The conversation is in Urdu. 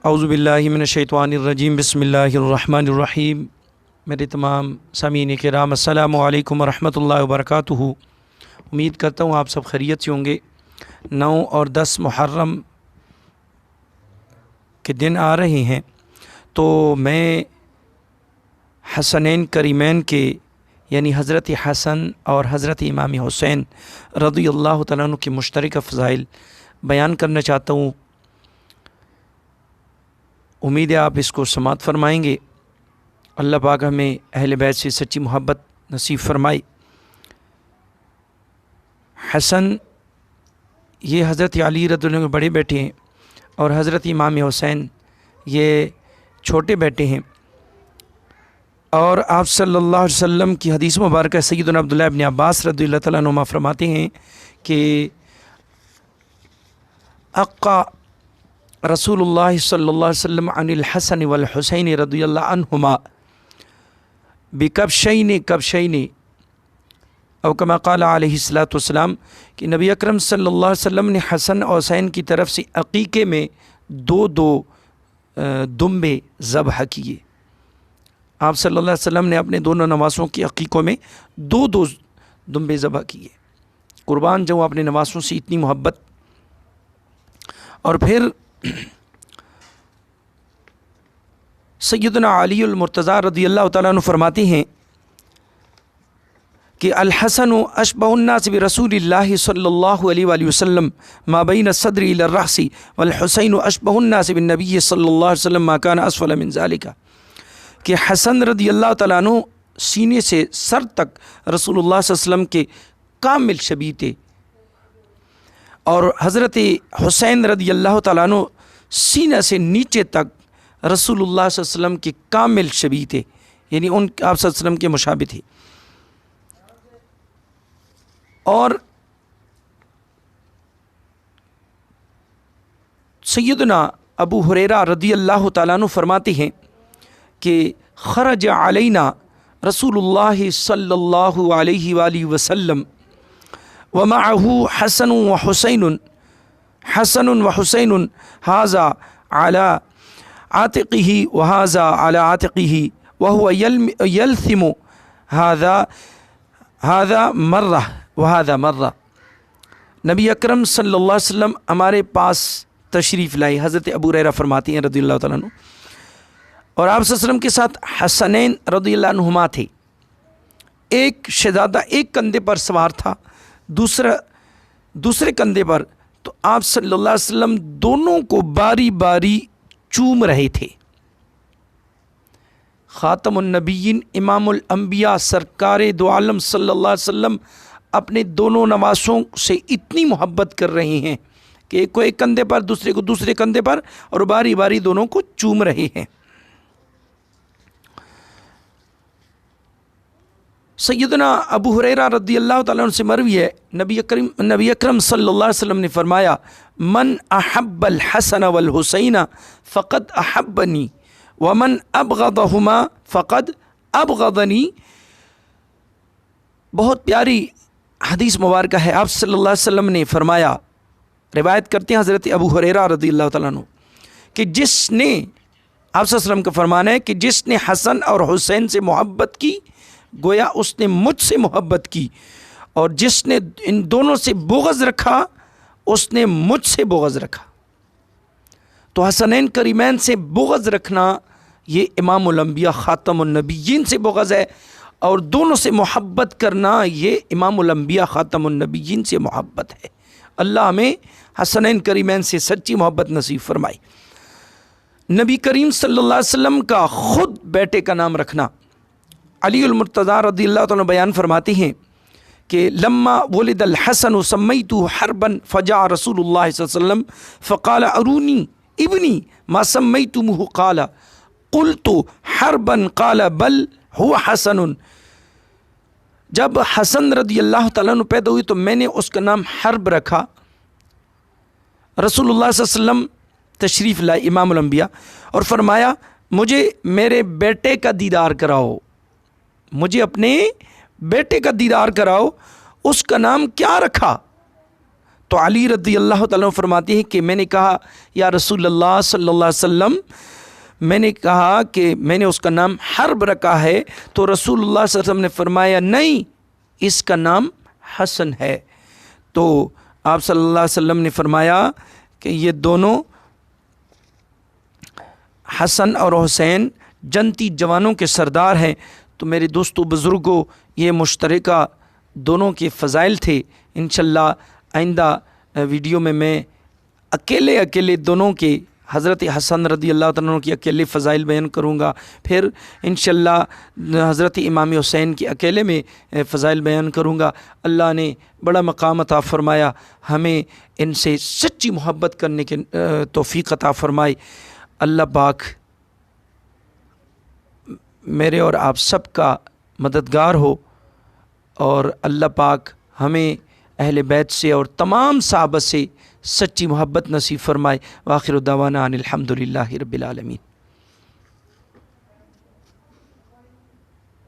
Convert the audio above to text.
اعوذ باللہ من الشیطان الرجیم بسم اللہ الرحمن الرحیم۔ میرے تمام سامعین کرام السلام علیکم ورحمۃ اللہ وبرکاتہ۔ امید کرتا ہوں آپ سب خیریت سے ہوں گے۔ 9 اور 10 محرم کے دن آ رہے ہیں تو میں حسنین کریمین کے یعنی حضرت حسن اور حضرت امام حسین رضی اللہ تعالیٰ عنہ کے مشترکہ فضائل بیان کرنا چاہتا ہوں۔ امید ہے آپ اس کو سماعت فرمائیں گے۔ اللہ پاک ہمیں اہل بیت سے سچی محبت نصیب فرمائے۔ حسن یہ حضرت علی رضی اللہ عنہ کے بڑے بیٹے ہیں اور حضرت امام حسین یہ چھوٹے بیٹے ہیں، اور آپ صلی اللہ علیہ وسلم کی حدیث مبارکہ سیدنا عبداللہ ابن عباس رضی اللہ تعالیٰ عنہما فرماتے ہیں کہ اقا رسول اللہ صلی اللہ علیہ وسلم عن الحسن والحسین رضی اللہ عنہما بکبشین او کما قال علیہ الصلوۃ والسلام کہ نبی اکرم صلی اللہ علیہ وسلم نے حسن اور حسین کی طرف سے عقیقے میں دو دمبے ذبح کیے۔ آپ صلی اللہ علیہ وسلم نے اپنے دونوں نواسوں کی عقیقوں میں دو دمبے ذبح کیے۔ قربان جو اپنے نواسوں سے اتنی محبت۔ اور پھر سیدنا علی المرتضیٰ رضی اللہ تعالیٰ عنہ فرماتے ہیں کہ الحسن اشبہ الناس برسول اللہ صلی اللہ علیہ وآلہ وسلم ما بین الصدر الی الرأس والحسین اشبہ الناس بالنبی صلی اللہ علیہ وسلم ما کان اسفل من ذالک، کہ حسن رضی اللہ تعالیٰ عنہ سینے سے سر تک رسول اللہ صلی اللہ علیہ وسلم کے کامل شبیہ تھے، اور حضرت حسین رضی اللہ تعالیٰ عنہ سینہ سے نیچے تک رسول اللہ صلی اللہ علیہ وسلم کے کامل شبیہ تھے، یعنی ان آپ صلی اللہ علیہ وسلم کے مشابہ تھے۔ اور سیدنا ابو ہریرہ رضی اللہ تعالیٰ عنہ فرماتے ہیں کہ خرج علینا رسول اللہ صلی اللہ علیہ وآلہ وسلم ومعه حسن وحسین هذا على عاتقه وهذا على عاتقه وهو يلثم هذا مرة وهذا مرة۔ نبی اکرم صلی اللہ علیہ وسلم ہمارے پاس تشریف لائے، حضرت ابو ہریرہ فرماتے ہیں رضی اللہ تعالیٰ عنہ، اور آپ صلی اللہ علیہ وسلم کے ساتھ حسنین رضی اللہ عنہما تھے۔ ایک شہزادہ ایک کندھے پر سوار تھا، دوسرے کندھے پر، تو آپ صلی اللہ علیہ وسلم دونوں کو باری باری چوم رہے تھے۔ خاتم النبیین امام الانبیاء سرکار دو عالم صلی اللہ علیہ وسلم اپنے دونوں نواسوں سے اتنی محبت کر رہے ہیں کہ ایک کو ایک کندھے پر، دوسرے کو دوسرے کندھے پر، اور باری باری دونوں کو چوم رہے ہیں۔ سیدنا ابو ہریرہ رضی اللہ تعالیٰ عنہ سے مروی ہے، نبی اکرم صلی اللہ علیہ وسلم نے فرمایا من احب الحسن والحسین فقد احبنی ومن ابغضہما فقد ابغضنی۔ بہت پیاری حدیث مبارکہ ہے۔ آپ صلی اللہ علیہ وسلم نے فرمایا، روایت کرتے ہیں حضرت ابو ہریرہ رضی اللہ تعالیٰ عنہ، کہ جس نے، آپ صلی اللہ علیہ وسلم کا فرمان ہے کہ جس نے حسن اور حسین سے محبت کی گویا اس نے مجھ سے محبت کی، اور جس نے ان دونوں سے بغض رکھا اس نے مجھ سے بغض رکھا۔ تو حسنین کریمین سے بغض رکھنا یہ امام الانبیاء خاتم النبیین سے بغض ہے، اور دونوں سے محبت کرنا یہ امام الانبیاء خاتم النبیین سے محبت ہے۔ اللہ ہمیں حسنین کریمین سے سچی محبت نصیب فرمائے۔ نبی کریم صلی اللہ علیہ وسلم کا خود بیٹے کا نام رکھنا، علی المرتضیٰ رضی اللہ تعالیٰ بیان فرماتے ہیں کہ لما ولد الحسن سمیتو حربا فجاء رسول اللہ صلی اللہ علیہ وسلم فقال ارونی ابنی ما سمیتموہ قال قلت حربا قال بل هو حسن۔ جب حسن رضی اللہ تعالیٰ عنہ پیدا ہوئی تو میں نے اس کا نام حرب رکھا۔ رسول اللہ صلی اللہ علیہ وسلم تشریف لائے امام الانبیاء اور فرمایا مجھے میرے بیٹے کا دیدار کراؤ، مجھے اپنے بیٹے کا دیدار کراؤ، اس کا نام کیا رکھا؟ تو علی رضی اللہ تعالیٰ عنہ فرماتے ہیں کہ میں نے کہا یا رسول اللہ صلی اللہ علیہ وسلم، میں نے کہا کہ میں نے اس کا نام حرب رکھا ہے، تو رسول اللہ صلی اللہ علیہ وسلم نے فرمایا نہیں، اس کا نام حسن ہے۔ تو آپ صلی اللہ علیہ وسلم نے فرمایا کہ یہ دونوں حسن اور حسین جنتی جوانوں کے سردار ہیں۔ تو میرے دوستو بزرگوں، یہ مشترکہ دونوں کے فضائل تھے۔ انشاءاللہ آئندہ ویڈیو میں اکیلے دونوں کے حضرت حسن رضی اللہ تعالیٰ عنہ کی اکیلے فضائل بیان کروں گا، پھر انشاءاللہ حضرت امام حسین کی اکیلے میں فضائل بیان کروں گا۔ اللہ نے بڑا مقام عطا فرمایا، ہمیں ان سے سچی محبت کرنے کے توفیق عطا فرمائے۔ اللہ پاک میرے اور آپ سب کا مددگار ہو، اور اللہ پاک ہمیں اہل بیت سے اور تمام صحابہ سے سچی محبت نصیب فرمائے۔ وآخر دعوانا ان الحمد للہ رب العالمین۔